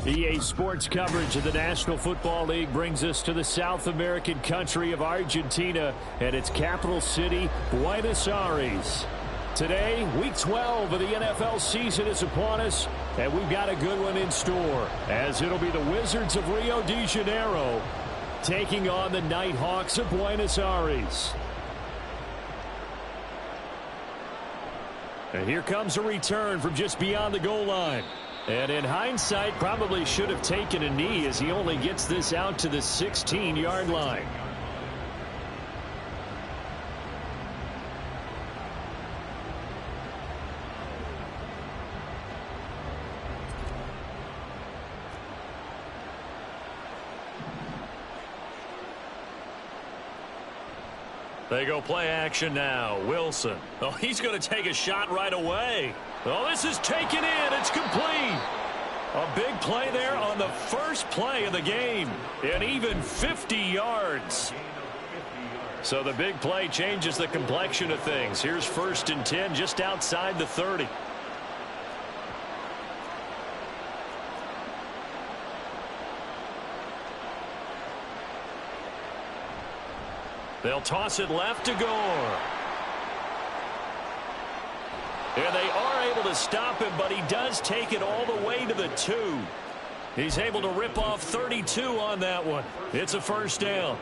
EA Sports coverage of the National Football League brings us to the South American country of Argentina and its capital city, Buenos Aires. Today, week 12 of the NFL season is upon us, and we've got a good one in store, as it'll be the Wizards of Rio de Janeiro taking on the Nighthawks of Buenos Aires. And here comes a return from just beyond the goal line. And in hindsight, probably should have taken a knee as he only gets this out to the 16-yard line. They go play action now. Wilson. Oh, he's going to take a shot right away. Oh, this is taken in. It's complete. A big play there on the first play of the game. And even 50 yards. So the big play changes the complexion of things. Here's 1st and 10 just outside the 30. They'll toss it left to Gore. And they are able to stop him, but he does take it all the way to the 2. He's able to rip off 32 on that one. It's a first down.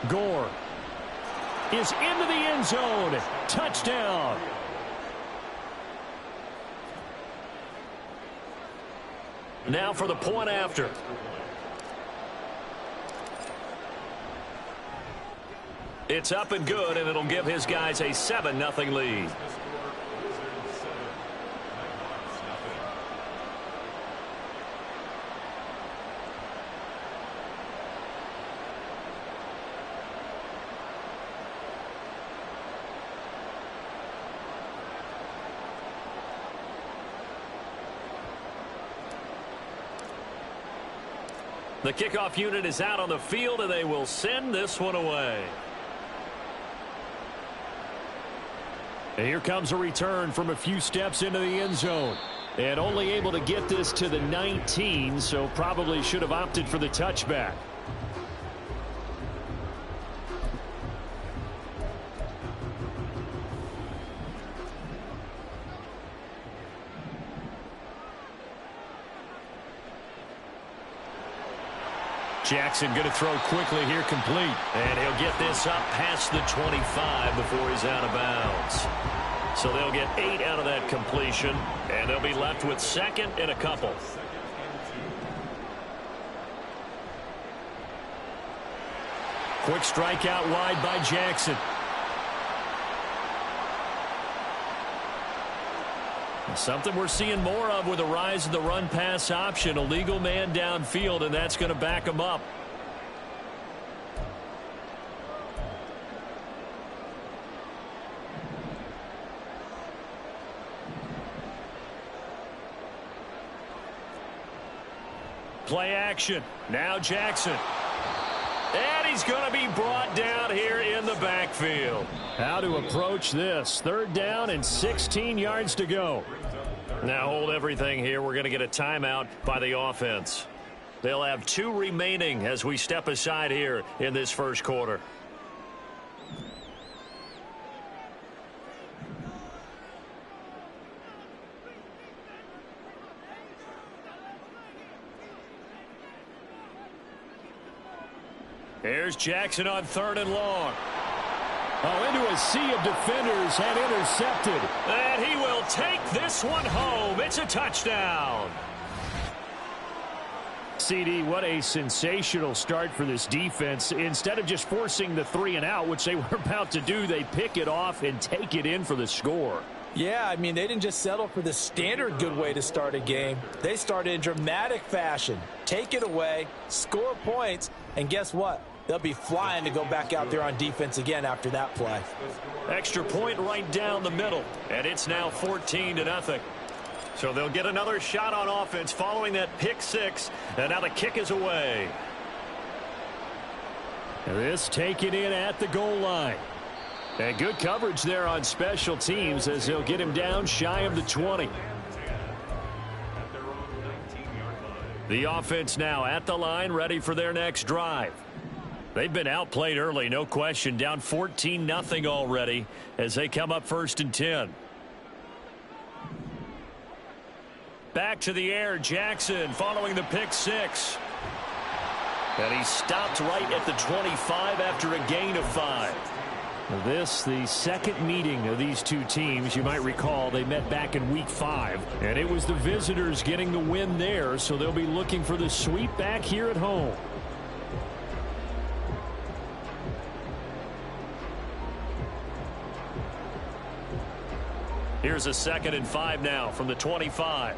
Gore is into the end zone. Touchdown. Now for the point after. It's up and good, and it'll give his guys a 7-0 lead. The kickoff unit is out on the field, and they will send this one away. And here comes a return from a few steps into the end zone. And only able to get this to the 19, so probably should have opted for the touchback. Jackson going to throw quickly here, complete. And he'll get this up past the 25 before he's out of bounds. So they'll get 8 out of that completion, and they'll be left with 2nd and a couple. Quick strike out wide by Jackson. Something we're seeing more of with the rise of the run-pass option. A legal man downfield, and that's going to back him up. Play action. Now Jackson. And he's going to be brought down here in the backfield. How to approach this. 3rd down and 16 yards to go. Now hold everything here. We're going to get a timeout by the offense. They'll have 2 remaining as we step aside here in this first quarter. Here's Jackson on 3rd and long. Oh, into a sea of defenders and intercepted. And he will take this one home. It's a touchdown. CD, what a sensational start for this defense. Instead of just forcing the 3 and out, which they were about to do, they pick it off and take it in for the score. Yeah, I mean, they didn't just settle for the standard good way to start a game. They started in dramatic fashion. Take it away, score points, and guess what? they'll be flying to go back out there on defense again after that play. Extra point right down the middle, and it's now 14-0. So they'll get another shot on offense following that pick six, and now the kick is away. This taken in at the goal line. And good coverage there on special teams as they'll get him down shy of the 20. The offense now at the line, ready for their next drive. They've been outplayed early, no question, down 14-0 already as they come up 1st and 10. Back to the air, Jackson following the pick six. And he stopped right at the 25 after a gain of 5. This, the second meeting of these two teams. You might recall they met back in week 5. And it was the visitors getting the win there, so they'll be looking for the sweep back here at home. Here's a 2nd and 5 now from the 25.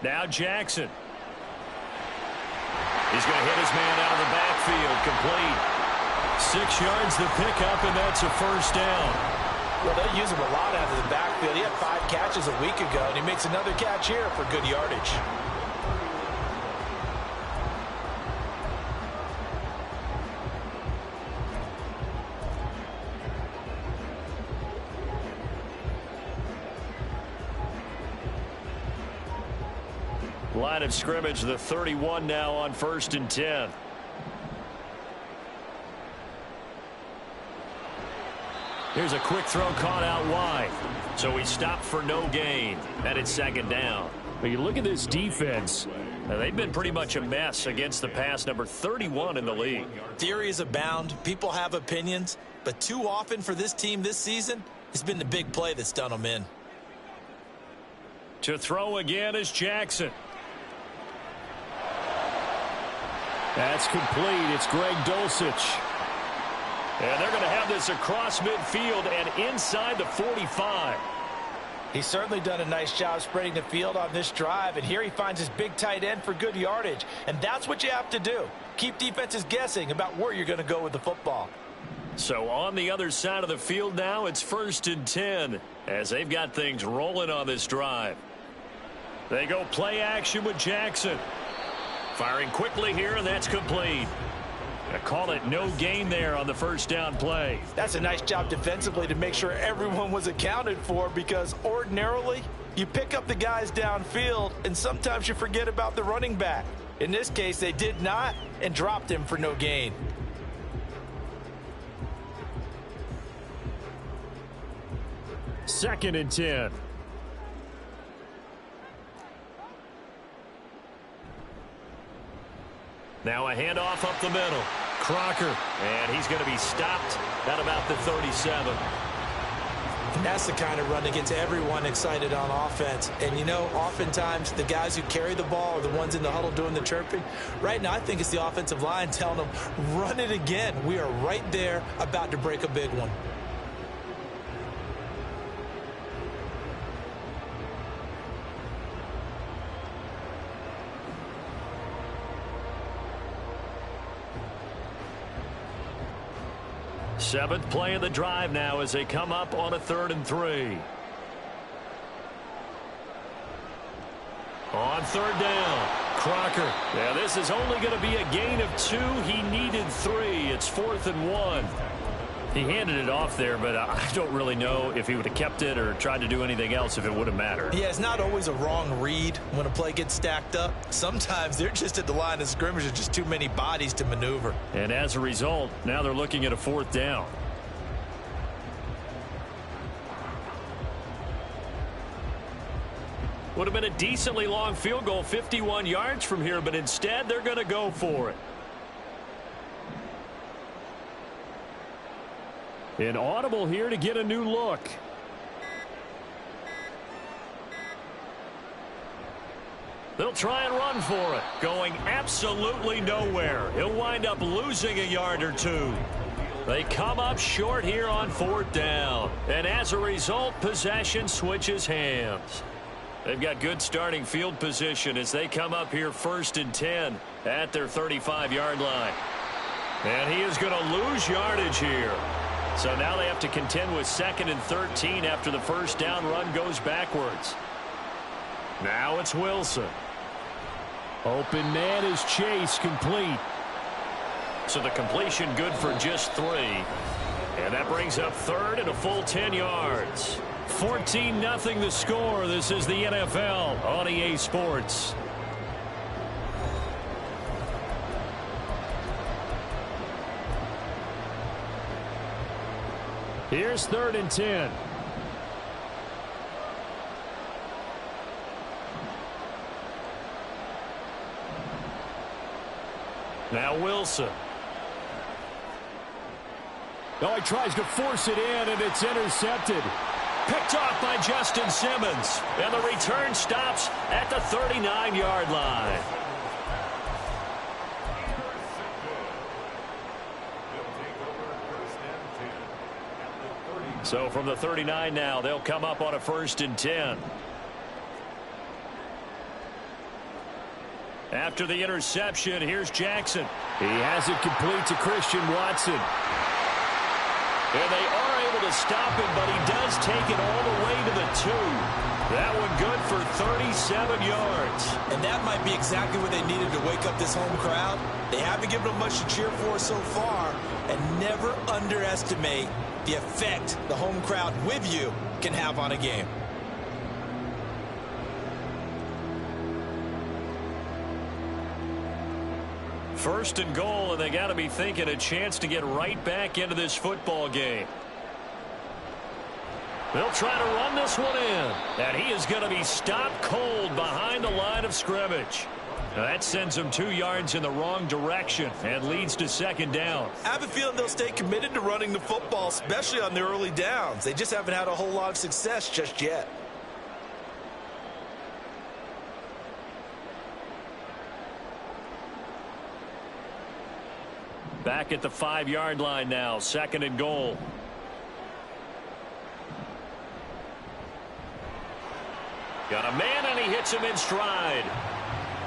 Now Jackson. He's going to hit his man out of the backfield, complete. 6 yards the pickup, and that's a 1st down. Well, they use him a lot out of the backfield. He had 5 catches a week ago, and he makes another catch here for good yardage. Line of scrimmage, the 31 now on 1st and 10. Here's a quick throw caught out wide. So he stopped for no gain. And it's 2nd down. But you look at this defense. They've been pretty much a mess against the pass, number 31 in the league. Theories abound. People have opinions. But too often for this team this season, it's been the big play that's done them in. To throw again is Jackson. That's complete. It's Greg Dulcich. And they're going to have this across midfield and inside the 45. He's certainly done a nice job spreading the field on this drive, and here he finds his big tight end for good yardage. And that's what you have to do. Keep defenses guessing about where you're going to go with the football. So on the other side of the field now, it's 1st and 10 as they've got things rolling on this drive. They go play action with Jackson. Firing quickly here, and that's complete. I call it no gain there on the 1st down play. That's a nice job defensively to make sure everyone was accounted for, because ordinarily you pick up the guys downfield and sometimes you forget about the running back. In this case, they did not and dropped him for no gain. Second and 10. Now a handoff up the middle. Crocker. And he's going to be stopped at about the 37. And that's the kind of run that gets everyone excited on offense. And, you know, oftentimes the guys who carry the ball are the ones in the huddle doing the chirping. Right now, I think it's the offensive line telling them, run it again. We are right there about to break a big one. Seventh play of the drive now as they come up on a 3rd and 3. On 3rd down, Crocker. Yeah, this is only going to be a gain of 2. He needed 3. It's 4th and 1. He handed it off there, but I don't really know if he would have kept it or tried to do anything else if it would have mattered. Yeah, it's not always a wrong read when a play gets stacked up. Sometimes they're just at the line of scrimmage. There's just too many bodies to maneuver. And as a result, now they're looking at a 4th down. Would have been a decently long field goal, 51 yards from here, but instead they're going to go for it. An audible here to get a new look. They'll try and run for it. Going absolutely nowhere. He'll wind up losing a yard or 2. They come up short here on 4th down. And as a result, possession switches hands. They've got good starting field position as they come up here 1st and 10 at their 35-yard line. And he is going to lose yardage here. So now they have to contend with 2nd and 13 after the first down run goes backwards. Now it's Wilson. Open man is Chase, complete. So the completion good for just 3. And that brings up 3rd and a full 10 yards. 14-0 the score. This is the NFL on EA Sports. Here's 3rd and 10. Now Wilson. Oh, he tries to force it in, and it's intercepted. Picked off by Justin Simmons. And the return stops at the 39-yard line. So from the 39 now, they'll come up on a 1st and 10. After the interception, here's Jackson. He has it complete to Christian Watson. And they are able to stop him, but he does take it all the way to the 2. That one good for 37 yards. And that might be exactly what they needed to wake up this home crowd. They haven't given them much to cheer for so far, and never underestimate the effect the home crowd with you can have on a game. First and goal, and they got to be thinking a chance to get right back into this football game. They'll try to run this one in, and he is going to be stopped cold behind the line of scrimmage. Now that sends them 2 yards in the wrong direction and leads to 2nd down. I have a feeling they'll stay committed to running the football, especially on the early downs. They just haven't had a whole lot of success just yet. Back at the 5-yard line now, 2nd and goal. Got a man, and he hits him in stride.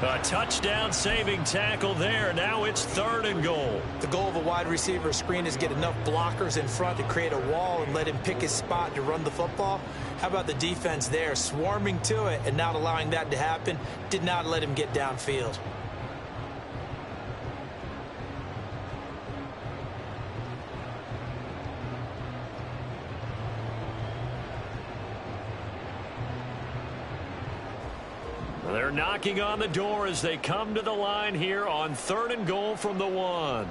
A touchdown-saving tackle there. Now it's 3rd and goal. The goal of a wide receiver screen is get enough blockers in front to create a wall and let him pick his spot to run the football. How about the defense there, swarming to it and not allowing that to happen? Did not let him get downfield. They're knocking on the door as they come to the line here on 3rd and goal from the 1.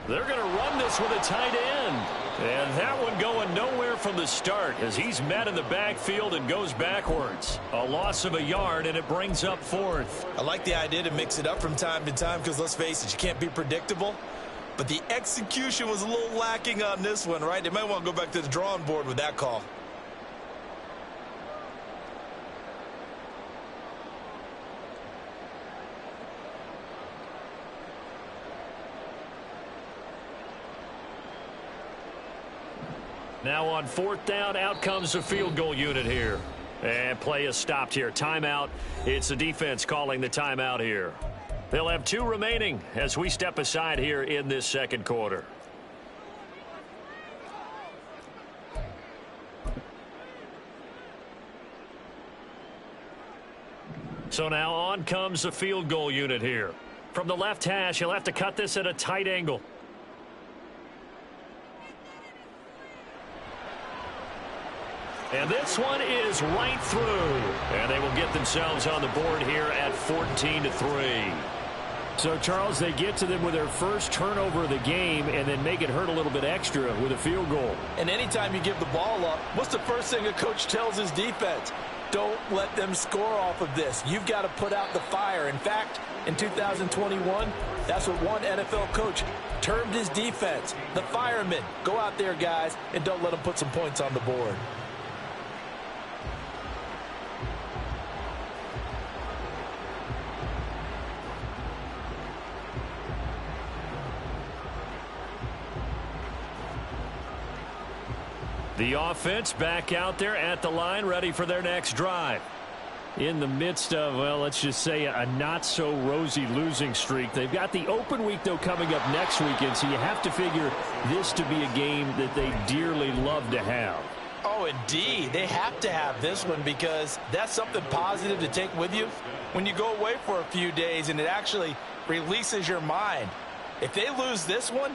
They're going to run this with a tight end. And that one going nowhere from the start as he's met in the backfield and goes backwards. A loss of a yard, and it brings up 4th. I like the idea to mix it up from time to time because, let's face it, you can't be predictable. But the execution was a little lacking on this one, right? They might want to go back to the drawing board with that call. Now on 4th down, out comes the field goal unit here. And play is stopped here. Timeout. It's the defense calling the timeout here. They'll have 2 remaining as we step aside here in this 2nd quarter. So now on comes the field goal unit here. From the left hash, he'll have to cut this at a tight angle. And this one is right through. And they will get themselves on the board here at 14-3. So, Charles, they get to them with their first turnover of the game and then make it hurt a little bit extra with a field goal. And anytime you give the ball up, what's the first thing a coach tells his defense? Don't let them score off of this. You've got to put out the fire. In fact, in 2021, that's what one NFL coach termed his defense. The firemen. Go out there, guys, and don't let them put some points on the board. The offense back out there at the line, ready for their next drive. in the midst of, well, let's just say a not-so-rosy losing streak. They've got the open week, though, coming up next weekend, so you have to figure this to be a game that they dearly love to have. Oh, indeed. They have to have this one because that's something positive to take with you when you go away for a few days, and it actually releases your mind. If they lose this one,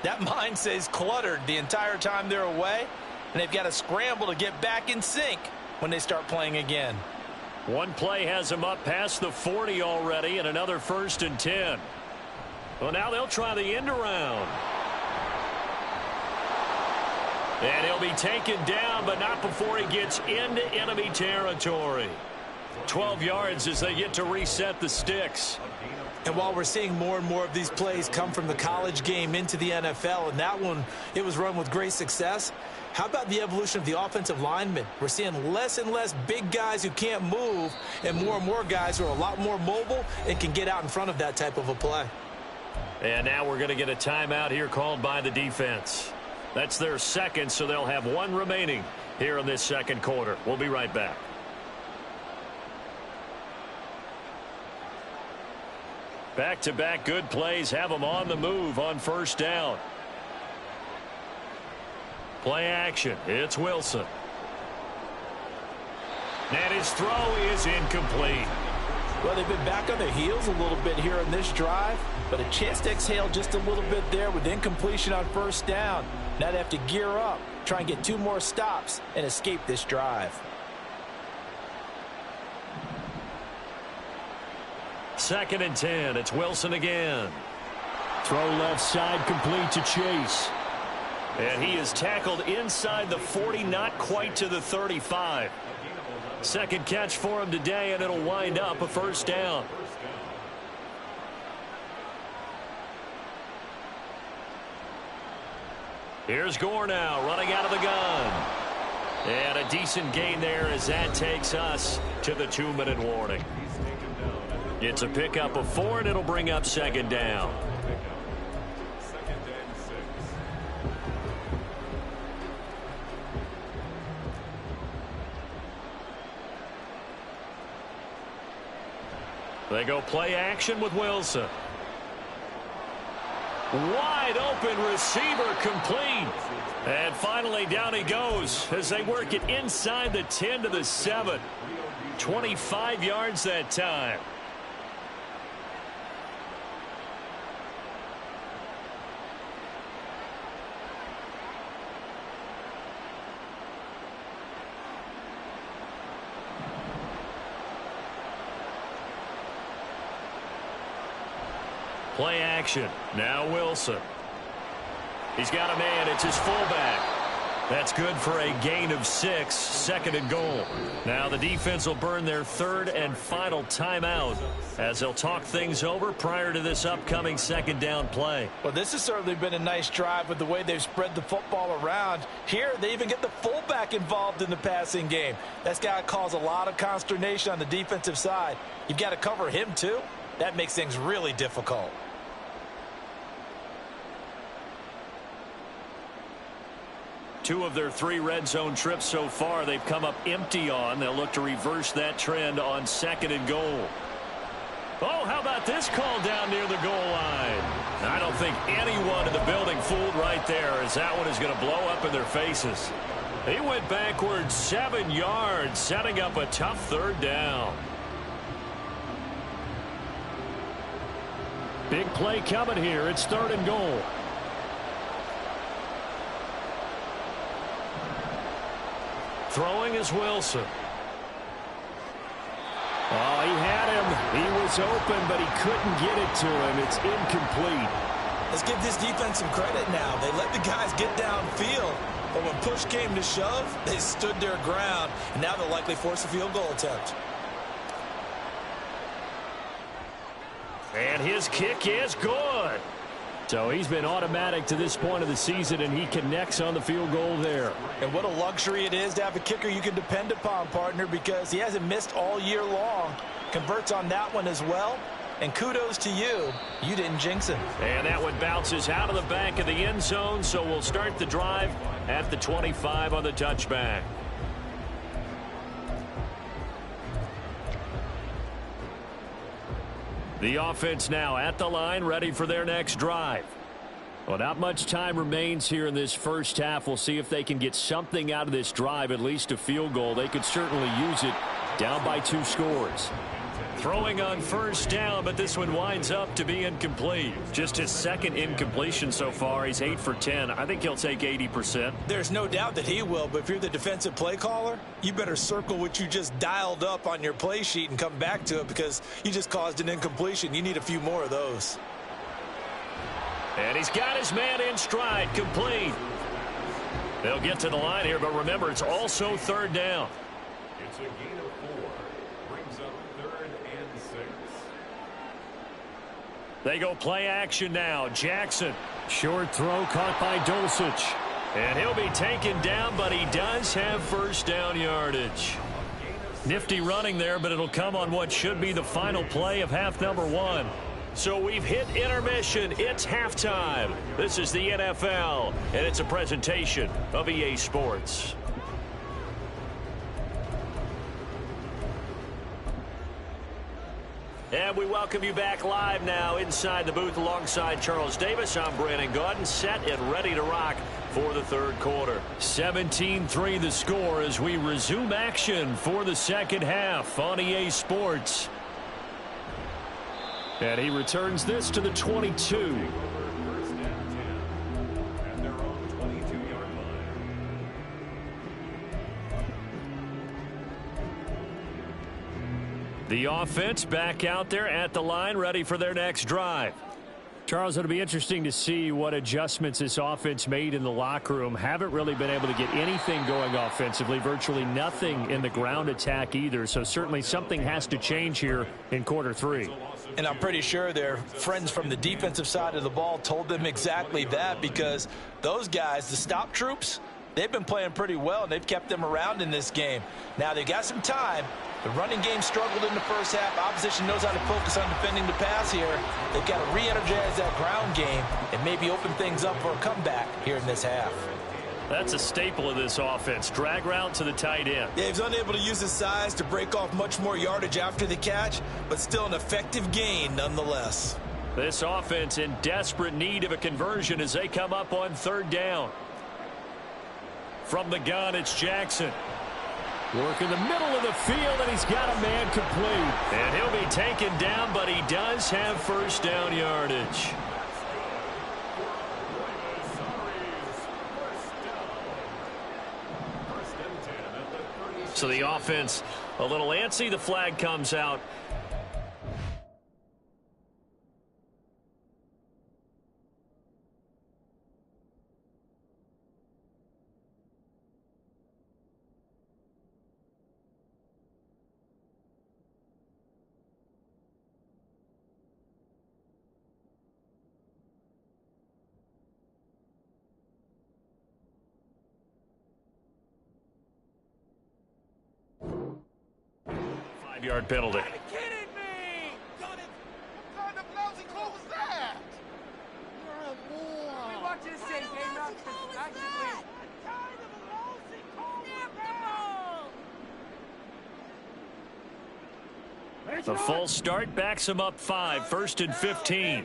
that mind stays cluttered the entire time they're away, and they've got to scramble to get back in sync when they start playing again. One play has him up past the 40 already, and another 1st and 10. Well, now they'll try the end around. And he'll be taken down, but not before he gets into enemy territory. 12 yards as they get to reset the sticks. And while we're seeing more and more of these plays come from the college game into the NFL, and that one, it was run with great success, how about the evolution of the offensive linemen? We're seeing less and less big guys who can't move and more guys who are a lot more mobile and can get out in front of that type of a play. And now we're going to get a timeout here called by the defense. That's their second, so they'll have one remaining here in this second quarter. We'll be right back. Back-to-back good plays have them on the move on 1st down. Play action. It's Wilson. And his throw is incomplete. Well, they've been back on their heels a little bit here in this drive, but a chance to exhale just a little bit there with incompletion on 1st down. Now they have to gear up, try and get 2 more stops, and escape this drive. 2nd and 10. It's Wilson again. Throw left side complete to Chase. And he is tackled inside the 40, not quite to the 35. Second catch for him today, and it'll wind up a 1st down. Here's Gore now running out of the gun. And a decent gain there as that takes us to the 2-minute warning. It's a pickup of 4, and it'll bring up 2nd down. They go play action with Wilson. Wide open receiver complete. And finally down he goes as they work it inside the 10 to the 7. 25 yards that time. Play action. Now Wilson. He's got a man. It's his fullback. That's good for a gain of 6. 2nd and goal. Now the defense will burn their 3rd and final timeout as they'll talk things over prior to this upcoming 2nd down play. Well, this has certainly been a nice drive with the way they've spread the football around. Here, they even get the fullback involved in the passing game. That's got to cause a lot of consternation on the defensive side. You've got to cover him, too. That makes things really difficult. Two of their 3 red zone trips so far they've come up empty on. They'll look to reverse that trend on 2nd and goal. Oh, how about this call down near the goal line? I don't think anyone in the building fooled right there, as that one is going to blow up in their faces. He went backwards 7 yards, setting up a tough 3rd down. Big play coming here. It's 3rd and goal. Throwing is Wilson. Oh, he had him. He was open, but he couldn't get it to him. It's incomplete. Let's give this defense some credit now. They let the guys get downfield, but when push came to shove, they stood their ground, and now they'll likely force a field goal attempt. And his kick is good. So he's been automatic to this point of the season, and he connects on the field goal there. And what a luxury it is to have a kicker you can depend upon, partner, because he hasn't missed all year long. Converts on that one as well. And kudos to you. You didn't jinx him. And that one bounces out of the back of the end zone, so we'll start the drive at the 25 on the touchback. The offense now at the line, ready for their next drive. Well, not much time remains here in this first half. We'll see if they can get something out of this drive, at least a field goal. They could certainly use it, down by 2 scores. Throwing on first down, but this one winds up to be incomplete. Just his second incompletion so far. He's 8 for 10. I think he'll take 80%. There's no doubt that he will, but if you're the defensive play caller, you better circle what you just dialed up on your play sheet and come back to it because you just caused an incompletion. You need a few more of those. And he's got his man in stride, complete. They'll get to the line here, but remember, it's also third down. It's a gain of 4. Brings up 3rd and 6. They go play action now. Jackson. Short throw caught by Dulcich. And he'll be taken down, but he does have first down yardage. Nifty running there, but it'll come on what should be the final play of half number 1. So we've hit intermission. It's halftime. This is the NFL, and it's a presentation of EA Sports. And we welcome you back live now inside the booth alongside Charles Davis. I'm Brandon Gaudin, set and ready to rock for the third quarter. 17-3 the score as we resume action for the second half on EA Sports. And he returns this to the 22. First and 10 at their own 22-yard line. The offense back out there at the line, ready for their next drive. Charles, it'll be interesting to see what adjustments this offense made in the locker room. Haven't really been able to get anything going offensively, virtually nothing in the ground attack either. So certainly something has to change here in quarter 3. And I'm pretty sure their friends from the defensive side of the ball told them exactly that because those guys, the stop troops, they've been playing pretty well, and they've kept them around in this game. Now, they've got some time. The running game struggled in the first half. Opposition knows how to focus on defending the pass here. They've got to re-energize that ground game and maybe open things up for a comeback here in this half. That's a staple of this offense. Drag route to the tight end. Yeah, he's unable to use his size to break off much more yardage after the catch, but still an effective gain nonetheless. This offense in desperate need of a conversion as they come up on third down. From the gun, it's Jackson. Work in the middle of the field, and he's got a man complete. And he'll be taken down, but he does have first down yardage. So the offense a little antsy. The flag comes out. Yard penalty. Are you kidding me? What kind of lousy call was that? You're a moron. We watch this game up actively. What kind of a lousy call was that? The full start backs him up 5, 1st and 15.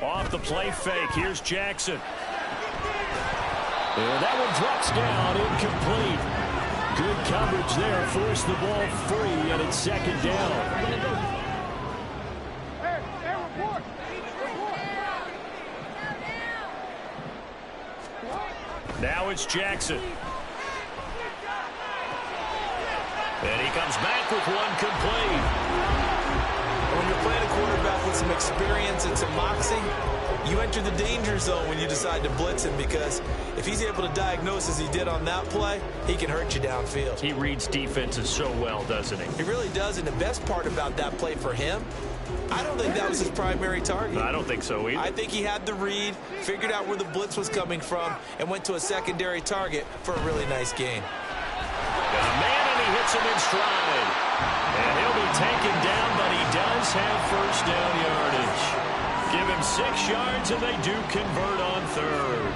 Off the play fake, here's Jackson. And that one drops down, incomplete. Good coverage there, forced the ball free, and it's second down. Now it's Jackson. And he comes back with one complete. When you're playing a quarterback with some experience and some moxie, you enter the danger zone when you decide to blitz him because if he's able to diagnose as he did on that play, he can hurt you downfield. He reads defenses so well, doesn't he? He really does, and the best part about that play for him, I don't think that was his primary target. I don't think so either. I think he had the read, figured out where the blitz was coming from, and went to a secondary target for a really nice gain. Got a man, and he hits him in stride. And he'll be taken down, but he does have first down yardage. Give him 6 yards, and they do convert on third.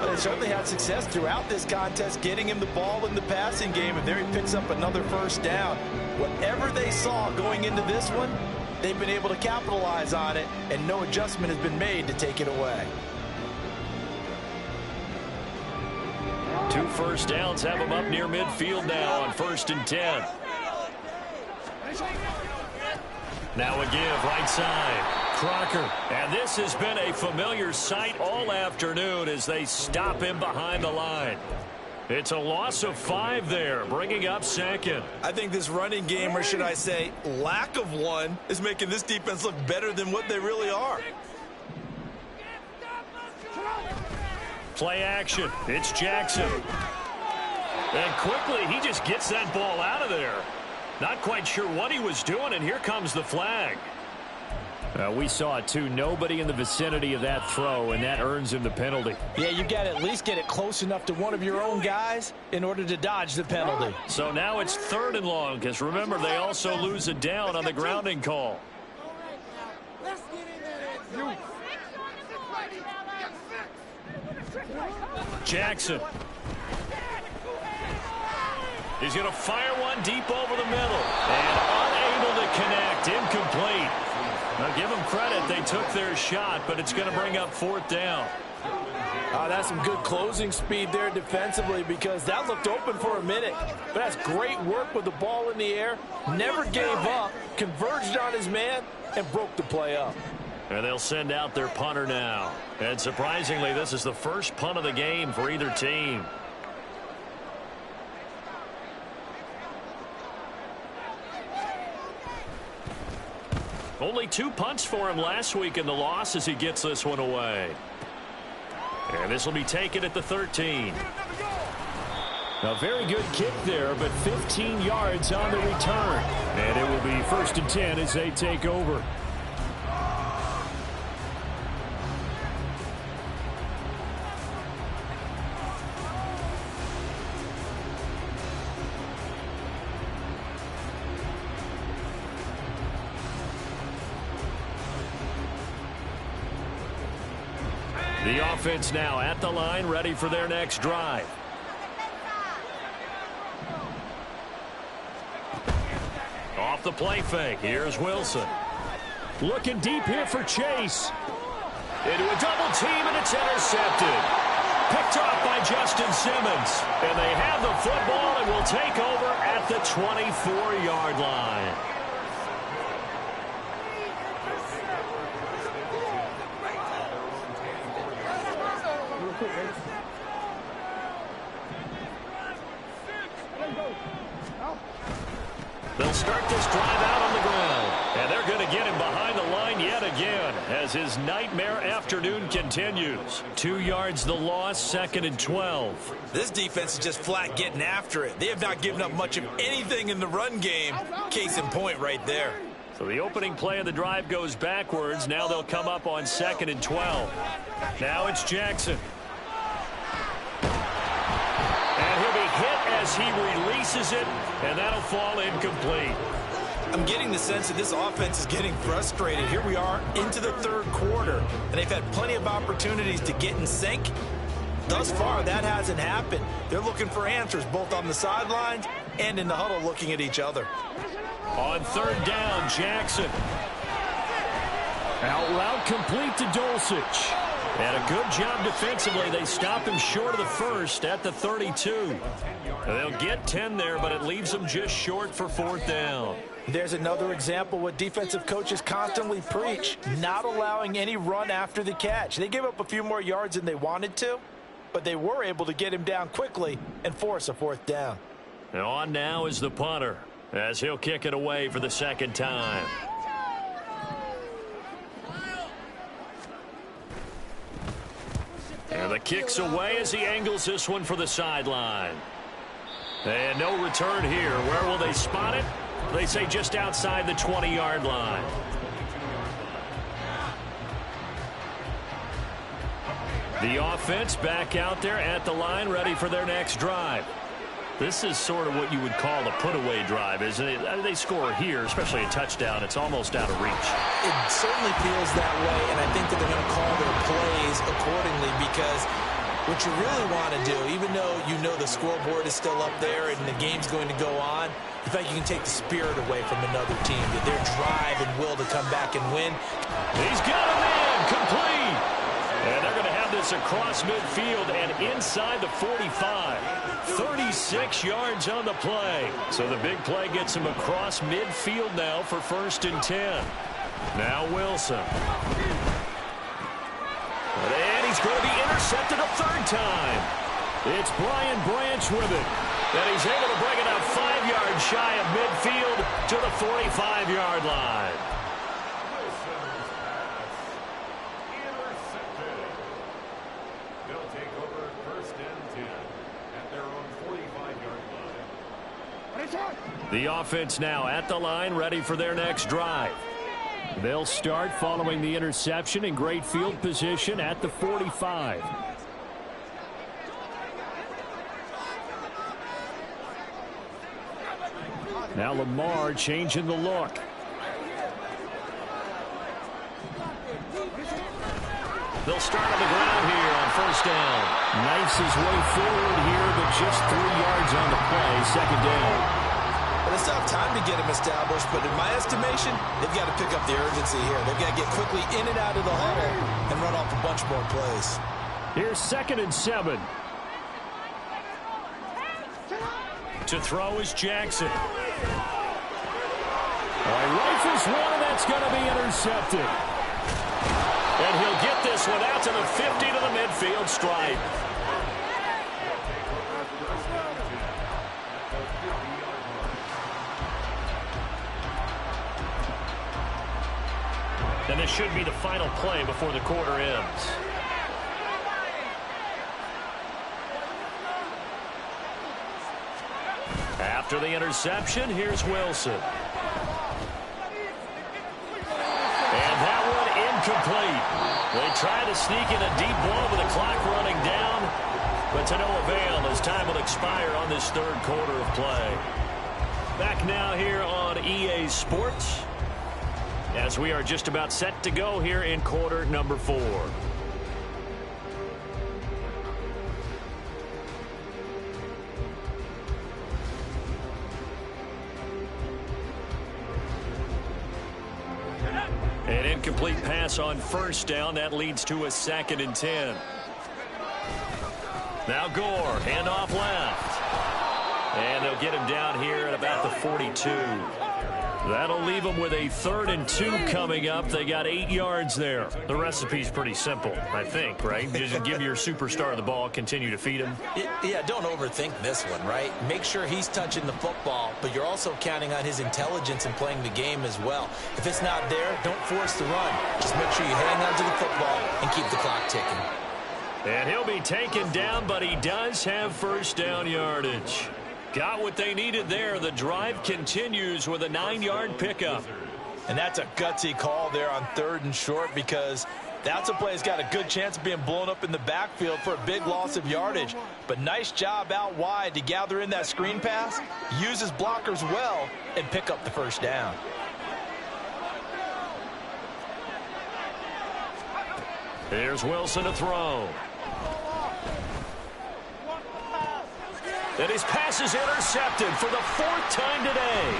They certainly had success throughout this contest getting him the ball in the passing game, and there he picks up another first down. Whatever they saw going into this one, they've been able to capitalize on it, and no adjustment has been made to take it away. 2 first downs have him up near midfield now on 1st and 10. Now a give right side. Crocker. And this has been a familiar sight all afternoon as they stop him behind the line. It's a loss of 5 there, bringing up 2nd. I think this running game, or should I say lack of one, is making this defense look better than what they really are. Play action. It's Jackson. And quickly, he just gets that ball out of there. Not quite sure what he was doing, and here comes the flag. We saw it, too. Nobody in the vicinity of that throw, and that earns him the penalty. Yeah, you got to at least get it close enough to one of your own guys in order to dodge the penalty. So now it's 3rd and long, because remember, they also lose a down on the grounding call. Jackson. He's going to fire one deep over the middle. And unable to connect. Incomplete. Now, give them credit. They took their shot, but it's going to bring up 4th down. That's some good closing speed there defensively, because that looked open for a minute. But that's great work with the ball in the air. Never gave up. Converged on his man and broke the play up. And they'll send out their punter now. And surprisingly, this is the first punt of the game for either team. Only 2 punts for him last week in the loss as he gets this one away. And this will be taken at the 13. A very good kick there, but 15 yards on the return. And it will be 1st and 10 as they take over. The offense now at the line, ready for their next drive. Off the play fake. Here's Wilson. Looking deep here for Chase. Into a double team, and it's intercepted. Picked off by Justin Simmons. And they have the football and will take over at the 24-yard line. They'll start this drive out on the ground. And they're going to get him behind the line yet again as his nightmare afternoon continues. 2 yards the loss, 2nd and 12. This defense is just flat getting after it. They have not given up much of anything in the run game. Case in point right there. So the opening play of the drive goes backwards. Now they'll come up on 2nd and 12. Now it's Jackson. And he'll be hit as he releases it, and that'll fall incomplete. I'm getting the sense that this offense is getting frustrated. Here we are into the 3rd quarter, and they've had plenty of opportunities to get in sync. Thus far, that hasn't happened. They're looking for answers both on the sidelines and in the huddle looking at each other. On 3rd down, Jackson. Out route complete to Dulcich. And a good job defensively. They stop him short of the 1st at the 32. They'll get 10 there, but it leaves them just short for 4th down. There's another example what defensive coaches constantly preach, not allowing any run after the catch. They gave up a few more yards than they wanted to, but they were able to get him down quickly and force a 4th down. And on now is the punter as he'll kick it away for the 2nd time. And the kick's away as he angles this one for the sideline. And no return here. Where will they spot it? They say just outside the 20-yard line. The offense back out there at the line, ready for their next drive. This is sort of what you would call a put-away drive, isn't it? They score here, especially a touchdown. It's almost out of reach. It certainly feels that way, and I think that they're going to call their plays accordingly because What you really want to do, even though you know the scoreboard is still up there and the game's going to go on, you think you can take the spirit away from another team, their drive and will to come back and win. He's got him in, complete. And they're going to have this across midfield and inside the 45. 36 yards on the play. So the big play gets him across midfield now for 1st and 10. Now Wilson. And he's going to be intercepted a 3rd time. It's Brian Branch with it. And he's able to bring it up 5 yards shy of midfield to the 45-yard line. Intercepted. They'll take over 1st and 10 at their own 45-yard line. The offense now at the line, ready for their next drive. They'll start following the interception in great field position at the 45. Now Lamar changing the look. They'll start on the ground here on 1st down. Knifes his way forward here, but just 3 yards on the play, 2nd down. But it's not time to get him established, but in my estimation, they've got to pick up the urgency here. They've got to get quickly in and out of the huddle and run off a bunch more plays. Here's 2nd and 7. To throw is Jackson. Rifles one, and that's going to be intercepted. And he'll get this one out to the 50 to the midfield stripe. And this should be the final play before the quarter ends. After the interception, here's Wilson. And that one incomplete. They try to sneak in a deep ball with the clock running down, but to no avail as time will expire on this 3rd quarter of play. Back now here on EA Sports, as we are just about set to go here in quarter number 4. An incomplete pass on 1st down. That leads to a 2nd and 10. Now Gore, handoff left. And they'll get him down here at about the 42. That'll leave them with a 3rd and 2 coming up. They got 8 yards there. The recipe's pretty simple, I think, right? Just give your superstar the ball, continue to feed him. Yeah, don't overthink this one, right? Make sure he's touching the football, but you're also counting on his intelligence in playing the game as well. If it's not there, don't force the run. Just make sure you hang on to the football and keep the clock ticking. And he'll be taken down, but he does have 1st down yardage. Got what they needed there. The drive continues with a 9-yard pickup. And that's a gutsy call there on 3rd and short, because that's a play that's got a good chance of being blown up in the backfield for a big loss of yardage. But nice job out wide to gather in that screen pass, use his blockers well, and pick up the 1st down. Here's Wilson to throw. And his pass is intercepted for the 4th time today.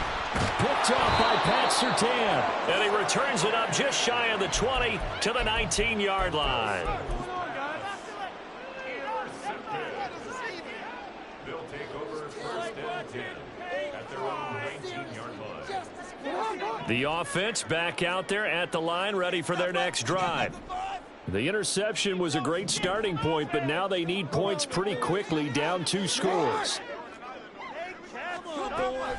Picked up by Pat Surtain. And he returns it up just shy of the 20 to the 19-yard line. They'll take over 1st and 10 at their own 19-yard line. The offense back out there at the line, ready for their next drive. The interception was a great starting point, but now they need points pretty quickly, down 2 scores.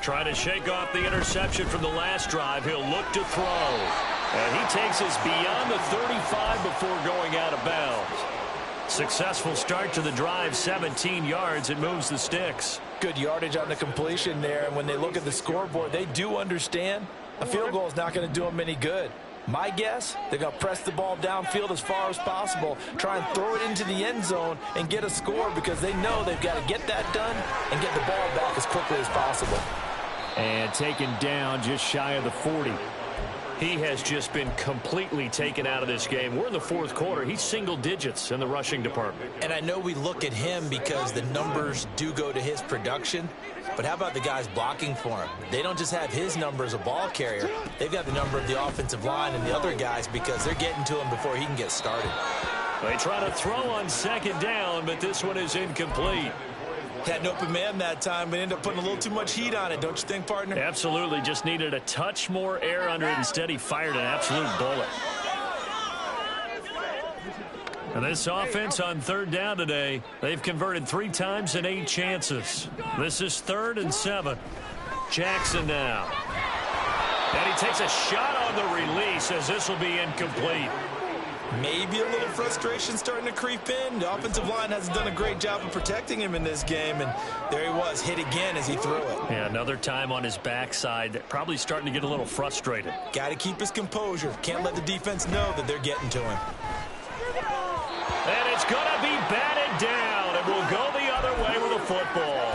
Trying to shake off the interception from the last drive. He'll look to throw. And he takes us beyond the 35 before going out of bounds. Successful start to the drive, 17 yards. It moves the sticks. Good yardage on the completion there, and when they look at the scoreboard, they do understand a field goal is not going to do them any good. My guess, they're going to press the ball downfield as far as possible, try and throw it into the end zone and get a score, because they know they've got to get that done and get the ball back as quickly as possible. And taken down just shy of the 40. He has just been completely taken out of this game. We're in the fourth quarter. He's single digits in the rushing department. And I know we look at him because the numbers do go to his production, but how about the guys blocking for him? They don't just have his number as a ball carrier. They've got the number of the offensive line and the other guys because they're getting to him before he can get started. They try to throw on second down, but this one is incomplete. Had an open man that time, but ended up putting a little too much heat on it, don't you think, partner? Absolutely. Just needed a touch more air under it. Instead, he fired an absolute bullet. And this offense on third down today, they've converted 3 times in 8 chances. This is 3rd and 7. Jackson now. And he takes a shot on the release as this will be incomplete. Maybe a little frustration starting to creep in. The offensive line hasn't done a great job of protecting him in this game, and there he was, hit again as he threw it. Yeah, another time on his backside, probably starting to get a little frustrated. Got to keep his composure. Can't let the defense know that they're getting to him. And it's going to be batted down, and we'll go the other way with a football.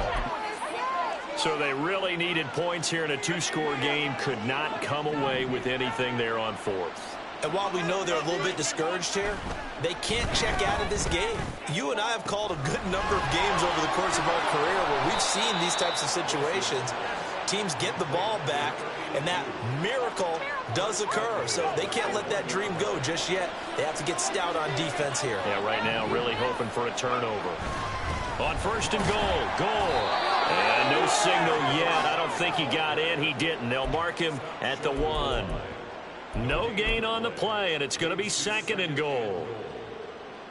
So they really needed points here in a 2-score game. Could not come away with anything there on 4th. And while we know they're a little bit discouraged here, they can't check out of this game. You and I have called a good number of games over the course of our career where we've seen these types of situations. Teams get the ball back, and that miracle does occur. So they can't let that dream go just yet. They have to get stout on defense here. Yeah, right now really hoping for a turnover. On 1st and goal. And no signal yet. I don't think he got in. He didn't. They'll mark him at the 1. No gain on the play, and it's going to be 2nd and goal.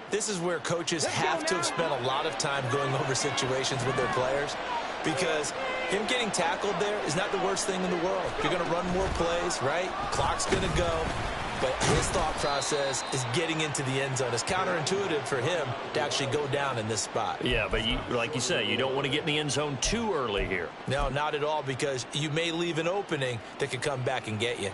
This is where coaches have to have spent a lot of time going over situations with their players, because him getting tackled there is not the worst thing in the world. You're going to run more plays, right? Clock's going to go. But his thought process is getting into the end zone. It's counterintuitive for him to actually go down in this spot. Yeah, but like you say, you don't want to get in the end zone too early here. No, not at all, because you may leave an opening that could come back and get you.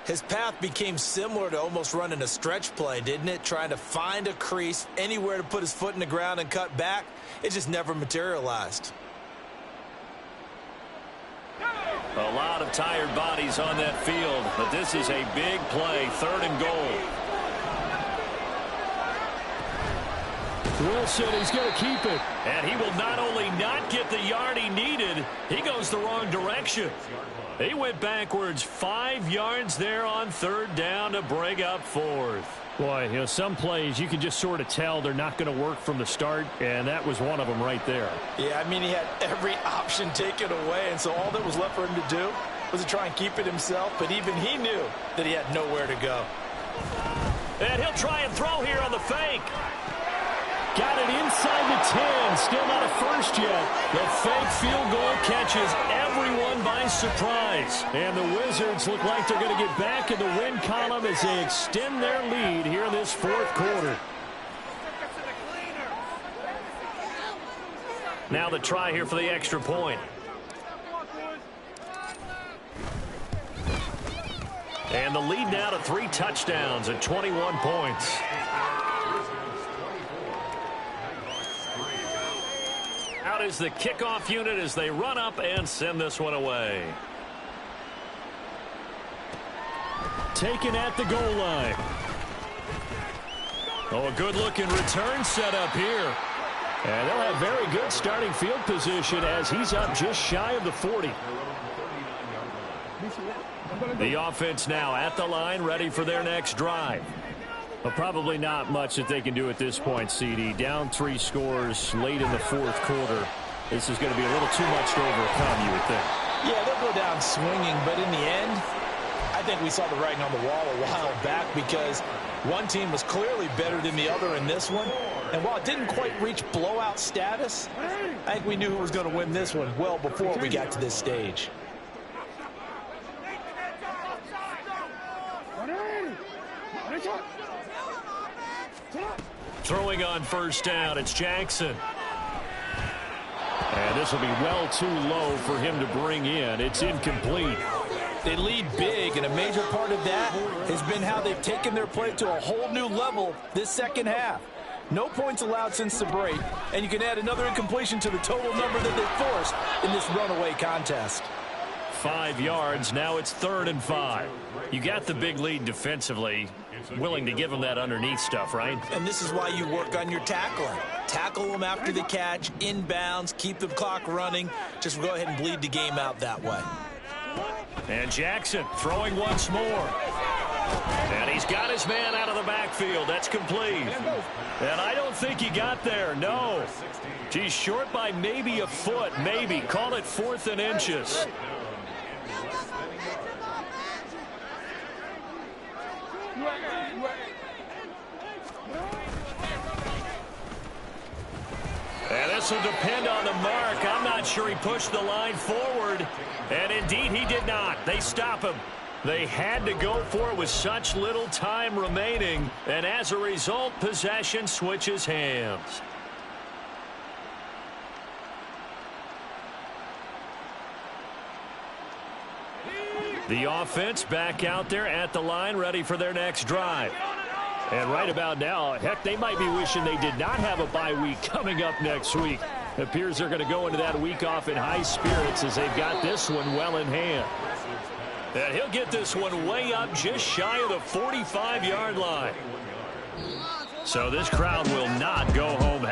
His path became similar to almost running a stretch play, didn't it? Trying to find a crease, anywhere to put his foot in the ground and cut back. It just never materialized. A lot of tired bodies on that field, but this is a big play, 3rd and goal. Wilson, he's going to keep it. And he will not only not get the yard he needed, he goes the wrong direction. He went backwards 5 yards there on 3rd down to bring up 4th. Boy, you know, some plays you can just sort of tell they're not going to work from the start, and that was one of them right there. Yeah, I mean, he had every option taken away, and so all that was left for him to do was to try and keep it himself, but even he knew that he had nowhere to go. And he'll try and throw here on the fake. Got it inside the 10. Still not a first yet. The fake field goal catches everyone by surprise. And the Wizards look like they're going to get back in the win column as they extend their lead here in this 4th quarter. Now the try here for the extra point. And the lead now to 3 touchdowns and 21 points. Out is the kickoff unit as they run up and send this one away. Taken at the goal line. Oh, a good-looking return set up here. And they'll have very good starting field position as he's up just shy of the 40. The offense now at the line, ready for their next drive. Well, probably not much that they can do at this point, CD. Down 3 scores late in the 4th quarter. This is going to be a little too much to overcome, you would think. Yeah, they'll go down swinging, but in the end, I think we saw the writing on the wall a while back, because one team was clearly better than the other in this one. And while it didn't quite reach blowout status, I think we knew who was going to win this one well before we got to this stage. Throwing on 1st down, it's Jackson. And this will be well too low for him to bring in. It's incomplete. They lead big, and a major part of that has been how they've taken their play to a whole new level this second half. No points allowed since the break, and you can add another incompletion to the total number that they've forced in this runaway contest. 5 yards. Now it's 3rd and 5. You got the big lead defensively. Willing to give them that underneath stuff, right? And this is why you work on your tackling. Tackle them after the catch, inbounds, keep the clock running. Just go ahead and bleed the game out that way. And Jackson throwing once more. And he's got his man out of the backfield. That's complete. And I don't think he got there. No. He's short by maybe a foot. Maybe. Call it 4th and inches. And this will depend on the mark. I'm not sure he pushed the line forward. And indeed, he did not. They stop him. They had to go for it with such little time remaining. And as a result, possession switches hands. The offense back out there at the line, ready for their next drive. And right about now, heck, they might be wishing they did not have a bye week coming up next week. It appears they're going to go into that week off in high spirits as they've got this one well in hand. And he'll get this one way up just shy of the 45-yard line. So this crowd will not